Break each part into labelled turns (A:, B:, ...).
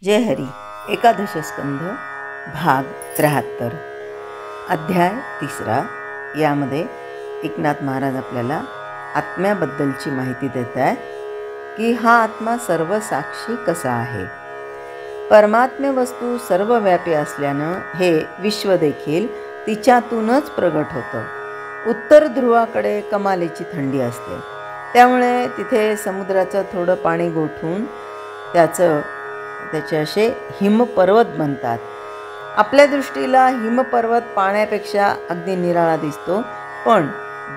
A: जय हरी. एकादश स्कंध भाग 73 अध्याय 3. यामध्ये एकनाथ महाराज आपल्याला आत्म्याबद्दलची माहिती देत आहेत की हा आत्मा सर्व साक्षी कसा आहे. परमात्म्य वस्तू सर्वव्यापी असल्यानं हे विश्व देखील तिच्यातूनच प्रगट होतं. उत्तर ध्रुवाकडे कमालीची थंडी असते, त्यामुळे तिथे समुद्राचं थोडं पाणी गोठून त्याचे असे हिमपर्वत बनतात. आपल्या दृष्टीला हिमपर्वत पाण्यापेक्षा अगदी निराळा दिसतो, पण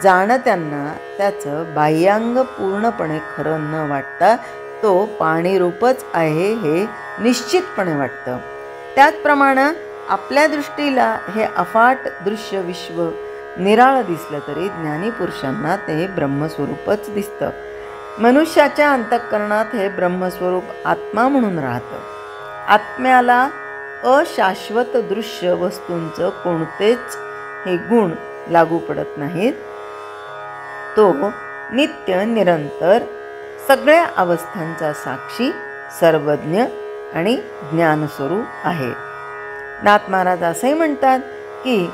A: जाणत्यांना त्याचं बाह्यांग पूर्णपणे खरं न वाटता तो पाणीरूपच आहे हे निश्चितपणे वाटतं. त्याचप्रमाणे आपल्या दृष्टीला हे अफाट दृश्य विश्व निराळं दिसलं तरी ज्ञानी पुरुषांना ते ब्रह्मस्वरूपच दिसतं. मनुष्याच्या अंतःकरणात हे ब्रह्मस्वरूप आत्मा म्हणून राहतं. आत्म्याला अशाश्वत दृश्य वस्तूंचं कोणतेच हे गुण लागू पडत नाहीत. तो नित्य निरंतर सगळ्या अवस्थांचा साक्षी, सर्वज्ञ आणि ज्ञानस्वरूप आहे. नाथ महाराज असंही म्हणतात की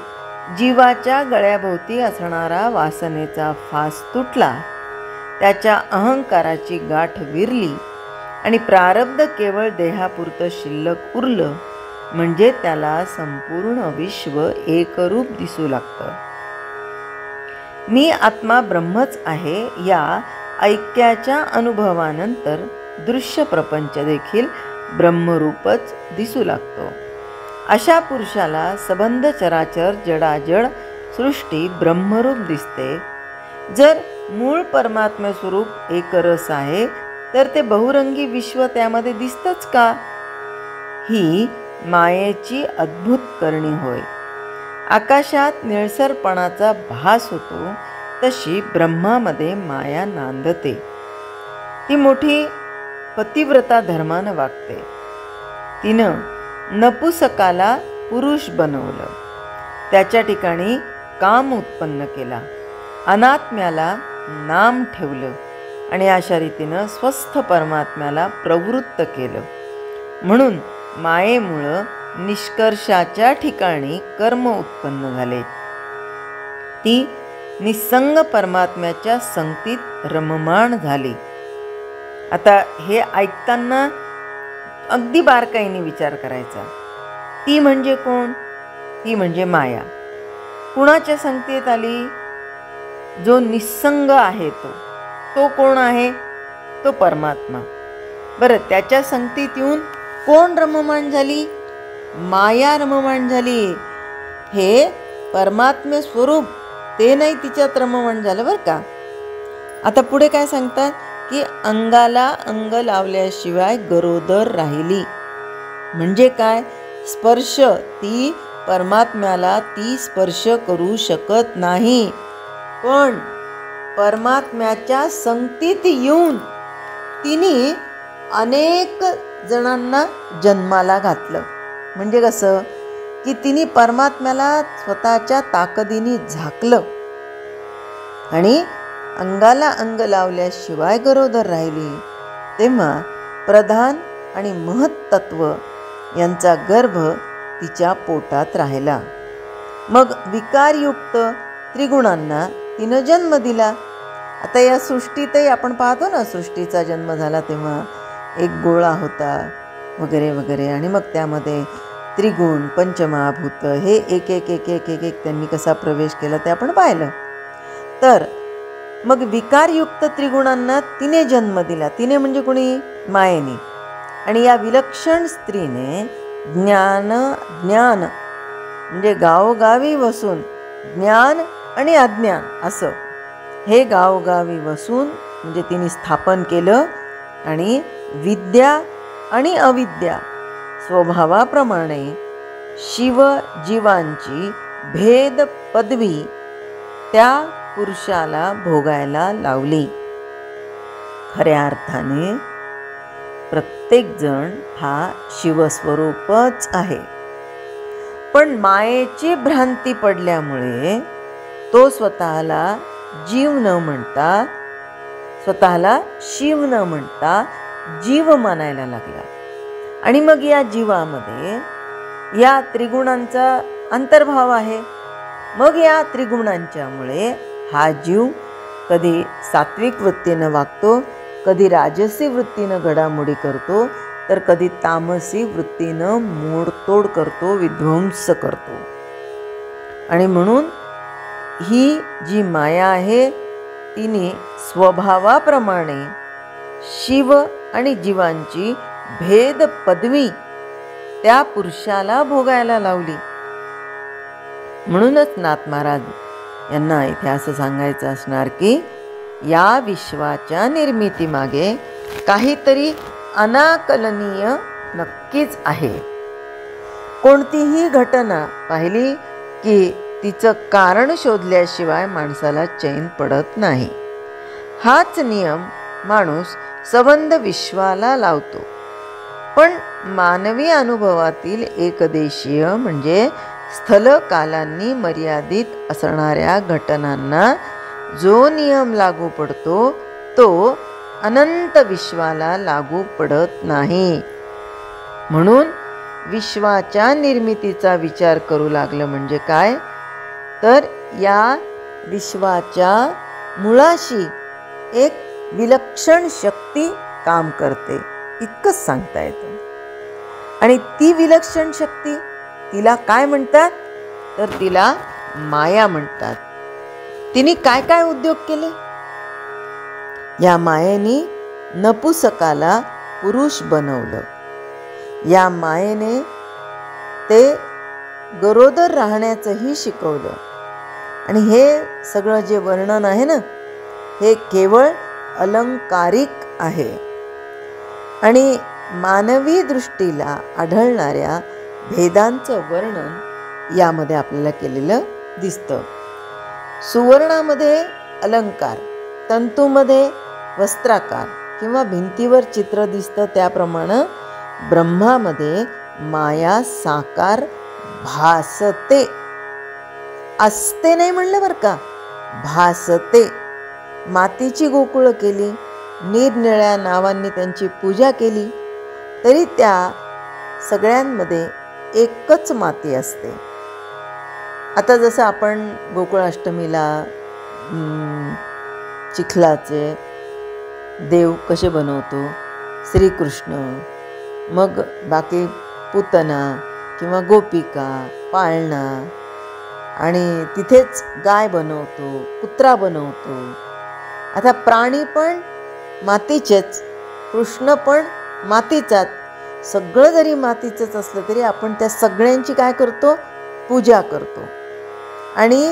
A: जीवाच्या गळ्याभोवती असणारा वासनेचा फास तुटला, त्याच्या अहंकाराची गाठ विरली आणि प्रारब्ध केवळ देहापुरतं शिल्लक उरलं म्हणजे त्याला संपूर्ण विश्व एकरूप दिसू लागतं. मी आत्मा ब्रह्मच आहे या ऐक्याच्या अनुभवानंतर दृश्य प्रपंच देखील ब्रह्मरूपच दिसू लागतो. अशा पुरुषाला सबंध चराचर जडाजड सृष्टी ब्रह्मरूप दिसते. जर मूळ परमात्म्य स्वरूप एकरस आहे तर ते बहुरंगी विश्व त्यामध्ये दिसतंच का? ही मायेची अद्भुत करणी होय. आकाशात निळसरपणाचा भास होतो तशी ब्रह्मामध्ये माया नांदते. ती मोठी पतिव्रता धर्मानं वागते. तिनं नपुसकाला पुरुष बनवलं, त्याच्या ठिकाणी काम उत्पन्न केला, अनात्म्याला नाम ठेवलं आणि अशा रीतीनं स्वस्थ परमात्म्याला प्रवृत्त केलं. म्हणून मायेमुळं निष्कर्षाच्या ठिकाणी कर्म उत्पन्न झाले. ती निसंग परमात्म्याच्या संगतीत रममाण झाली. आता हे ऐकताना अगदी बारकाईने विचार करायचा. ती म्हणजे कोण? ती म्हणजे माया. कुणाच्या संगतीत आली? जो निसंग आहे तो कोण आहे? तो परमात्मा. बरं, त्याच्या संगतीत येऊन कोण रममाण झाली? माया रममाण झाली. हे परमात्म्य स्वरूप ते नाही तिच्यात रममाण झालं बरं का. आता पुढे काय सांगतात की अंगाला अंग लावल्याशिवाय गरोदर राहिली. म्हणजे काय? स्पर्श, ती परमात्म्याला ती स्पर्श करू शकत नाही, पण परमात्म्याच्या संगतीत येऊन तिने अनेक जणांना जन्माला घातलं. म्हणजे कसं की तिने परमात्म्याला स्वतःच्या ताकदीने झाकलं आणि अंगाला अंग लावल्याशिवाय गरोदर राहिली. तेव्हा प्रधान आणि महत्त्व यांचा गर्भ तिच्या पोटात राहिला. मग विकारयुक्त त्रिगुणांना तिनं जन्म दिला. आता या सृष्टीतही आपण पाहतो ना, सृष्टीचा जन्म झाला तेव्हा एक गोळा होता वगैरे वगैरे, आणि मग त्यामध्ये त्रिगुण, पंचमहाभूत हे एक एक एक एक एक एक त्यांनी कसा प्रवेश केला ते आपण पाहिलं. तर मग विकारयुक्त त्रिगुणांना तिने जन्म दिला. तिने म्हणजे कोणी? मायेने. आणि या विलक्षण स्त्रीने ज्ञान म्हणजे गावोगावी वसून ज्ञान आणि अज्ञान असं हे गावोगावी वसून म्हणजे तिने स्थापन केलं. आणि विद्या आणि अविद्या स्वभावाप्रमाणे शिव जीवांची भेद पदवी त्या पुरुषाला भोगायला लावली. खऱ्या अर्थाने प्रत्येकजण हा शिवस्वरूपच आहे, पण मायेची भ्रांती पडल्यामुळे तो स्वतःला जीव न म्हणता, स्वतःला शिव न म्हणता जीव मानायला लागला. आणि मग या जीवामध्ये या त्रिगुणांचा अंतर्भाव आहे. मग या त्रिगुणांच्यामुळे हा जीव कधी सात्विक वृत्तीनं वागतो, कधी राजसी वृत्तीनं घडामोडी करतो, तर कधी तामसी वृत्तीनं मोडतोड करतो, विध्वंस करतो. आणि म्हणून ही जी माया आहे तिने स्वभावाप्रमाणे शिव आणि जीवांची भेद पदवी त्या पुरुषाला भोगायला लावली. म्हणूनच नाथ महाराज यांना इथे असं सांगायचं असणार की या विश्वाच्या निर्मितीमागे काहीतरी अनाकलनीय नक्कीच आहे. कोणतीही घटना पाहिली की तिचं कारण शोधल्याशिवाय माणसाला चैन पडत नाही. हाच नियम माणूस संबंध विश्वाला लावतो. पण मानवी अनुभवातील एकदेशीय म्हणजे स्थलकालांनी मर्यादित असणाऱ्या घटनांना जो नियम लागू पडतो तो अनंत विश्वाला लागू पडत नाही. म्हणून विश्वाच्या निर्मितीचा विचार करू लागलं म्हणजे काय, तर या विश्वाच्या मुळाशी एक विलक्षण शक्ती काम करते इतकंच सांगता येतं. आणि ती विलक्षण शक्ती तिला काय म्हणतात, तर तिला माया म्हणतात. तिने काय काय उद्योग केले. या मायेने नपुसकाला पुरुष बनवलं. या मायेने ते गरोदर राहण्याचंही शिकवलं. आणि हे सगळं जे वर्णन आहे ना, हे केवळ अलंकारिक आहे. आणि मानवी दृष्टीला आढळणाऱ्या भेदांचं वर्णन यामध्ये आपल्याला केलेलं दिसतं. सुवर्णामध्ये अलंकार, तंतूमध्ये वस्त्राकार किंवा भिंतीवर चित्र दिसतं त्याप्रमाणे ब्रह्मामध्ये माया साकार भासते. असते नाही म्हणलं बरं का, भासते. मातीची गोकुळं केली, निरनिळ्या नावांनी त्यांची पूजा केली, तरी त्या सगळ्यांमध्ये एकच माती असते. आता जसं आपण गोकुळाष्टमीला चिखलाचे देव कसे बनवतो, श्रीकृष्ण, मग बाकी पूतना किंवा गोपिका, पाळणा, आणि तिथेच गाय बनवतो, कुत्रा बनवतो. आता प्राणी पण मातीचेच, कृष्ण पण मातीचाच. सगळं जरी मातीचंच असलं तरी आपण त्या सगळ्यांची काय करतो, पूजा करतो. आणि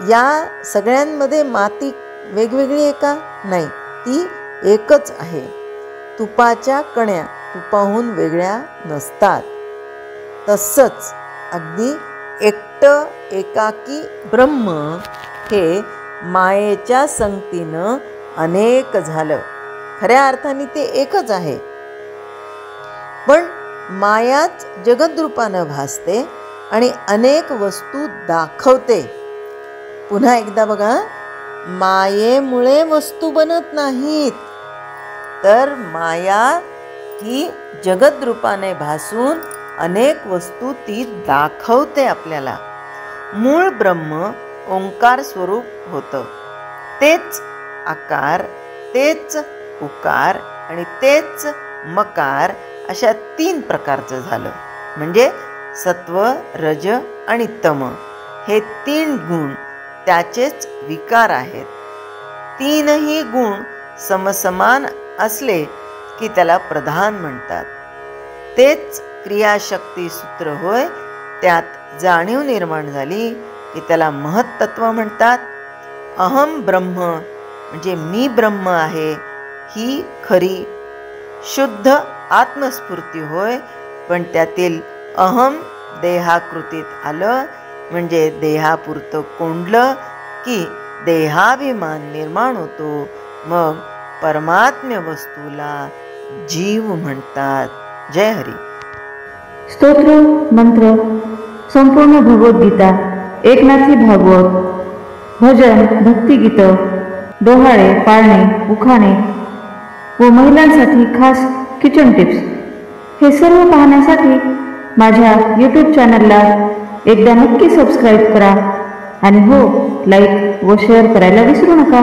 A: या सगळ्यांमध्ये माती वेगवेगळी आहे का, नाही, ती एकच आहे. तुपाच्या कण्या तुपाहून वेगळ्या नसतात. तसंच अगदी एकटं एकाकी ब्रह्म हे मायेच्या संगतीनं अनेक झालं. खऱ्या अर्थाने ते एकच आहे. पण मायाच जगद्रूपानं भासते आणि अनेक वस्तू दाखवते. पुन्हा एकदा बघा, मायेमुळे वस्तू बनत नाहीत, तर माया ही जगद्रूपाने भासून अनेक वस्तू ती दाखवते आपल्याला. मूळ ब्रह्म ओंकार स्वरूप होतं. तेच आकार, तेच उकार आणि तेच मकार अशा 3 प्रकारचं झालं. म्हणजे सत्व, रज आणि तम हे 3 गुण त्याचेच विकार आहेत. 3ही गुण समसमान असले की त्याला प्रधान म्हणतात. तेच क्रियाशक्ती सूत्र होय. त्यात जाणीव निर्माण झाली की त्याला महत्त्व म्हणतात. अहम ब्रह्म म्हणजे मी ब्रह्म आहे ही खरी शुद्ध आत्मस्फूर्ती होय. पण त्यातील अहम देहाकृतीत आलं म्हणजे देहापुरतं कोंडलं की देहाभिमान निर्माण होतो. मग परमात्म्य वस्तूला जीव म्हणतात. जय हरी.
B: स्तोत्र मंत्र संपूर्ण भगवद्गीता, एकनाथी भागवत, भजन, भक्तिगीत, दोहाळे, पाळणे, उखाणे व महिलांसाठी खास किचन टिप्स हे सर्व पाहण्यासाठी माझ्या यूट्यूब चॅनलला एकदा नक्की सबस्क्राईब करा आणि हो, लाईक व शेअर करायला विसरू नका.